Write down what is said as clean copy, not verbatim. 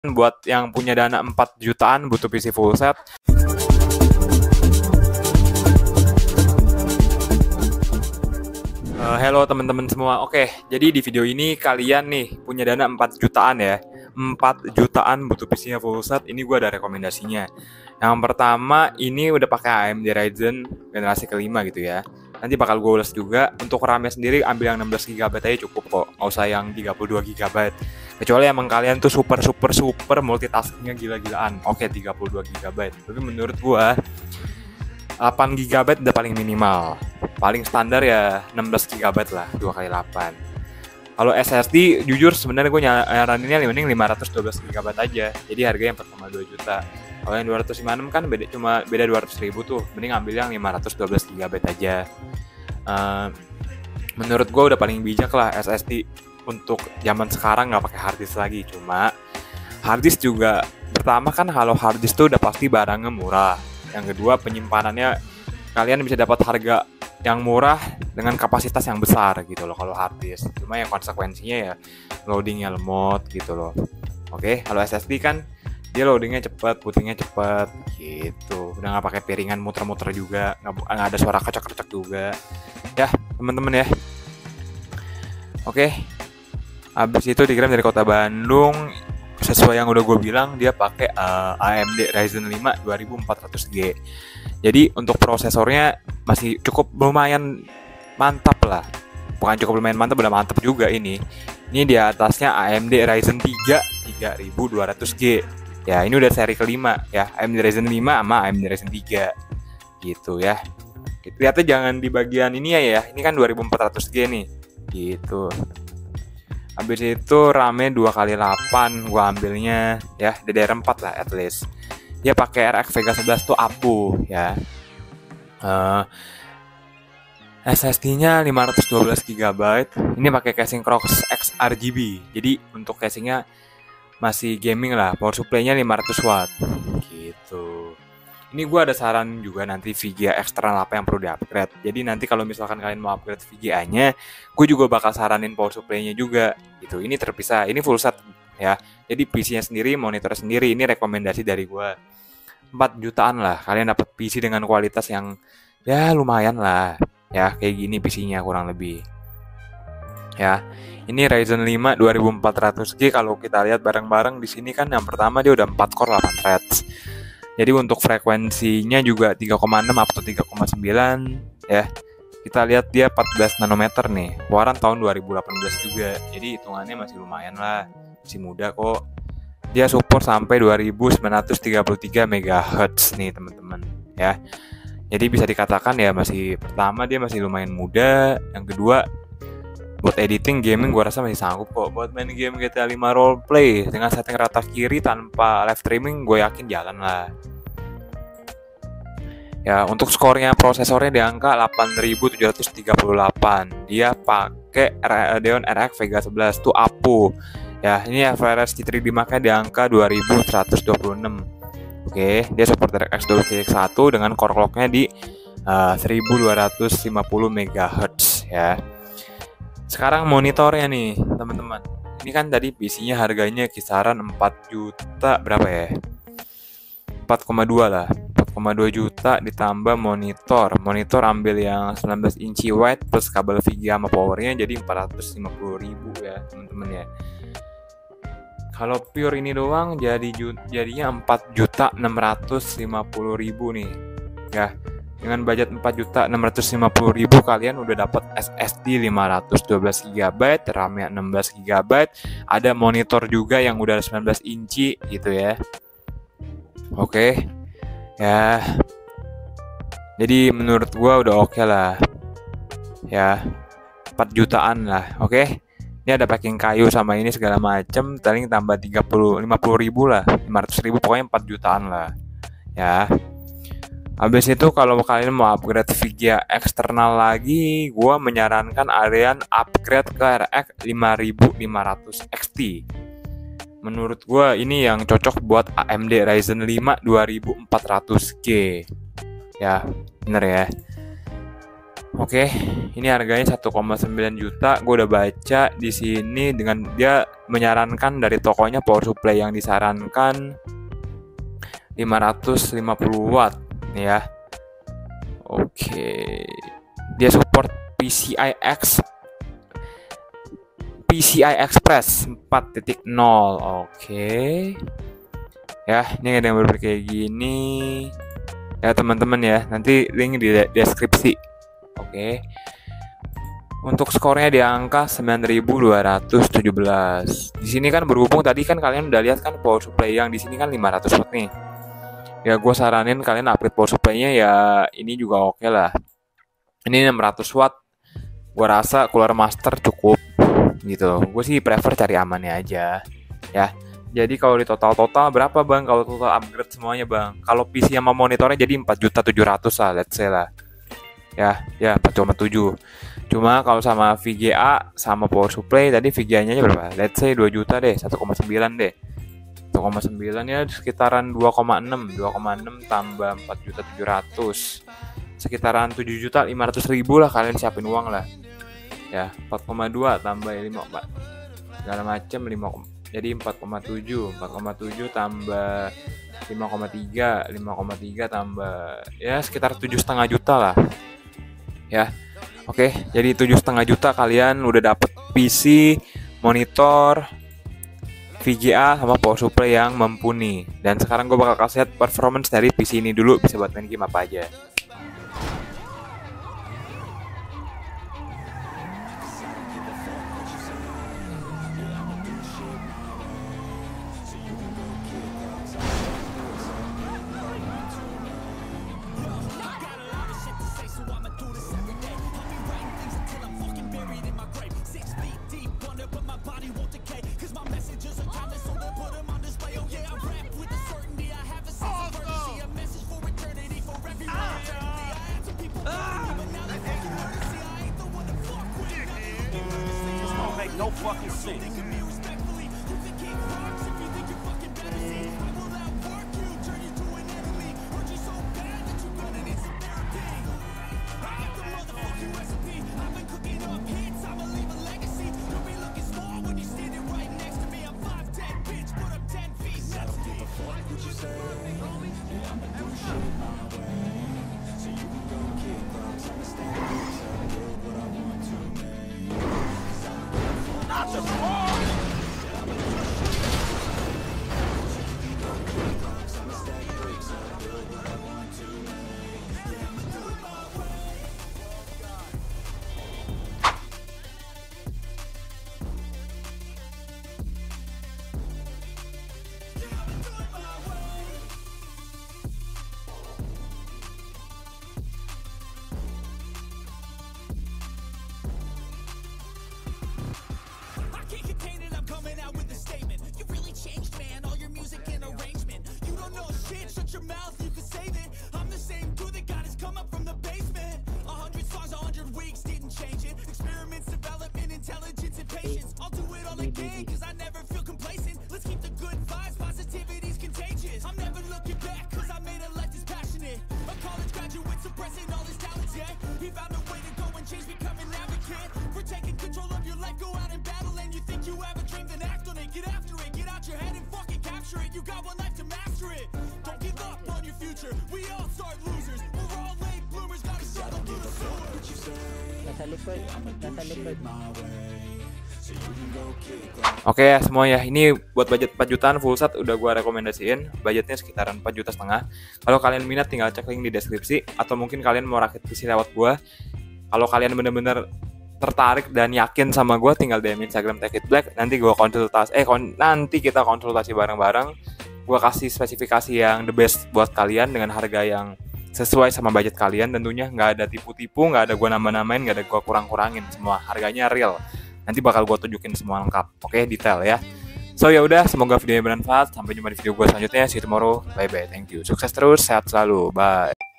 Buat yang punya dana 4 jutaan butuh PC full set. Hello teman-teman semua. Oke, jadi di video ini kalian nih punya dana 4 jutaan ya. 4 jutaan butuh PC-nya full set. Ini gue ada rekomendasinya. Yang pertama, ini udah pakai AMD Ryzen generasi kelima gitu ya. Nanti bakal gue ulas juga. Untuk RAM-nya sendiri ambil yang 16 GB aja cukup kok. Nggak usah yang 32 GB. Kecuali emang kalian tuh super multitaskingnya gila-gilaan. Oke, 32 GB. Tapi menurut gue 8 GB udah paling minimal. Paling standar ya 16 GB lah, 2x8. Kalau SSD jujur sebenarnya gue nyaraninnya mending 512 GB aja. Jadi harganya 4,2 juta. Kalau yang 256 kan beda 200 ribu tuh. Mending ambil yang 512 GB aja. Menurut gue udah paling bijak lah SSD untuk zaman sekarang, nggak pakai harddisk lagi. Cuma harddisk juga pertama kan kalau harddisk tuh udah pasti barangnya murah. Yang kedua penyimpanannya kalian bisa dapat harga yang murah dengan kapasitas yang besar gitu loh kalau harddisk. Cuma yang konsekuensinya ya loadingnya lemot gitu loh. Oke, kalau SSD kan dia loadingnya cepet, bootingnya cepet gitu. Udah nggak pakai piringan muter-muter juga, nggak ada suara kocok-kocok juga. Ya teman-teman ya. Oke, habis itu dikirim dari kota Bandung. Sesuai yang udah gue bilang, dia pakai AMD Ryzen 5 2400G. Jadi untuk prosesornya masih cukup lumayan mantap lah. Bukan cukup lumayan mantap, udah mantap juga ini. Ini di atasnya AMD Ryzen 3 3200G. Ya, ini udah seri kelima ya, AMD Ryzen 5 sama AMD Ryzen 3 gitu ya. Lihatnya jangan di bagian ini ya. Ini kan 2400G nih. Gitu. Habis itu RAM-nya 2x8 gua ambilnya ya, DDR4 lah at least. Dia pakai RX Vega 11 tuh APU ya. SSD-nya 512 GB. Ini pakai casing Crocs X RGB. Jadi untuk casingnya masih gaming lah. Power supply-nya 500 watt gitu. Ini gue ada saran juga nanti VGA eksternal apa yang perlu di-upgrade. Jadi nanti kalau misalkan kalian mau upgrade VGA-nya, gue juga bakal saranin power supply-nya juga gitu. Ini terpisah, ini full set ya. Jadi PC-nya sendiri, monitor sendiri. Ini rekomendasi dari gue. 4 jutaan lah kalian dapat PC dengan kualitas yang ya lumayan lah. Ya, kayak gini PC-nya kurang lebih. Ya. Ini Ryzen 5 2400G. Kalau kita lihat bareng-bareng di sini kan yang pertama dia udah 4 core 8 threads. Jadi untuk frekuensinya juga 3,6 atau 3,9 ya. Kita lihat dia 14 nanometer nih. Keluaran tahun 2018 juga. Jadi hitungannya masih lumayan lah. Masih muda kok. Dia support sampai 2933 MHz nih teman-teman ya. Jadi bisa dikatakan ya masih pertama dia masih lumayan muda. Yang kedua buat editing gaming gue rasa masih sanggup kok. Buat main game GTA 5 roleplay dengan setting rata kiri tanpa live streaming gue yakin jalan lah. Ya, untuk skornya prosesornya di angka 8738. Dia pakai Radeon RX Vega 11 tuh APU. Ya, ini FreeRes T3 dimakanya di angka 2126. Oke, dia support DirectX 12.1 dengan core clock-nya di 1250 MHz ya. Sekarang monitornya nih, teman-teman. Ini kan tadi PC-nya harganya kisaran 4 juta berapa ya? 4,2 lah. 4,2 juta ditambah monitor. Monitor ambil yang 19 inci wide plus kabel VGA sama powernya jadi 450.000 ya, teman-teman ya. Kalau pure ini doang jadinya 4.650.000 nih. Ya. Dengan budget 4.650.000 kalian udah dapat SSD 512 GB, RAM-nya 16 GB, ada monitor juga yang udah 19 inci gitu ya. Oke. Ya. Jadi menurut gua udah oke lah. Ya. 4 jutaan lah, oke. Ini ada packing kayu sama ini segala macem, paling tambah 50.000 lah, 500.000, pokoknya 4 jutaan lah. Ya. Habis itu kalau kalian mau upgrade VGA eksternal lagi, gue menyarankan kalian upgrade ke RX 5500 XT. Menurut gue ini yang cocok buat AMD Ryzen 5 2400G. Ya, bener ya. Oke, ini harganya 1,9 juta. Gue udah baca di sini dengan dia menyarankan dari tokonya power supply yang disarankan 550 watt nih ya. Oke. Dia support PCI Express 4.0. Oke. Ya, ini ada yang berbeda kayak gini. Ya teman-teman ya, nanti link di deskripsi. Oke. Untuk skornya di angka 9217. Di sini kan berhubung tadi kan kalian udah lihat kan power supply yang di sini kan 500 watt nih. Ya gue saranin kalian upgrade power supply-nya ya ini juga oke lah. Ini 600 watt. Gue rasa Cooler Master cukup gitu. Gue sih prefer cari amannya aja. Ya. Jadi kalau di total berapa bang? Kalau total upgrade semuanya bang. Kalau PC sama monitornya jadi 4.700.000 lah, let's say lah. Ya 4,7. Cuma kalau sama VGA sama power supply tadi VGA-nya berapa? Let's say 2 juta deh, 1,9 deh. 1,9 ya sekitaran 2,6 tambah 4.700.000. Sekitaran 7.500.000 lah kalian siapin uang lah. Ya, 4,2 tambah 5 segala macam 5 jadi 4,7 tambah 5,3 tambah ya sekitar 7,5 juta lah ya. Oke, jadi 7,5 juta kalian udah dapet PC, monitor, VGA sama power supply yang mumpuni. Dan sekarang gue bakal kasih lihat performance dari PC ini dulu, bisa buat main game apa aja. No fucking sense. Shut your mouth, you can save it. I'm the same dude that got his come up from the basement. 100 songs, 100 weeks, didn't change it. Experiments, development, intelligence, and patience. I'll do it all again, cause I never feel complacent. Let's keep the good vibes, positivity's contagious. I'm never looking back, cause I made a life that's passionate. A college graduate suppressing all his talents, yeah. He found a way to go and change, become an advocate. For taking control of your life, go out and battle. And you think you have a dream, then act on it. Get after it, get out your head and fucking capture it. You got one life to master it. Don't give up on your future. We all start losers. We're all late bloomers. Gotta start a little sooner. Nasa likod. Oke ya semua ya, ini buat budget 4 jutaan full set udah gue rekomendasiin. Budgetnya sekitaran 4,5 juta. Kalau kalian minat tinggal cek link di deskripsi. Atau mungkin kalian mau rakit PC lewat gue. Kalau kalian bener-bener tertarik dan yakin sama gue, tinggal DM Instagram Take It Black. Nanti gue nanti kita konsultasi bareng-bareng. Gue kasih spesifikasi yang the best buat kalian dengan harga yang sesuai sama budget kalian tentunya. Nggak ada tipu-tipu, nggak ada gue nambah-nambahin, nggak ada gue kurang-kurangin. Semua harganya real. Nanti bakal gue tunjukin semua lengkap. Oke, detail ya. So ya udah, semoga videonya bermanfaat. Sampai jumpa di video gue selanjutnya. See you tomorrow. Bye bye. Thank you. Sukses terus, sehat selalu. Bye.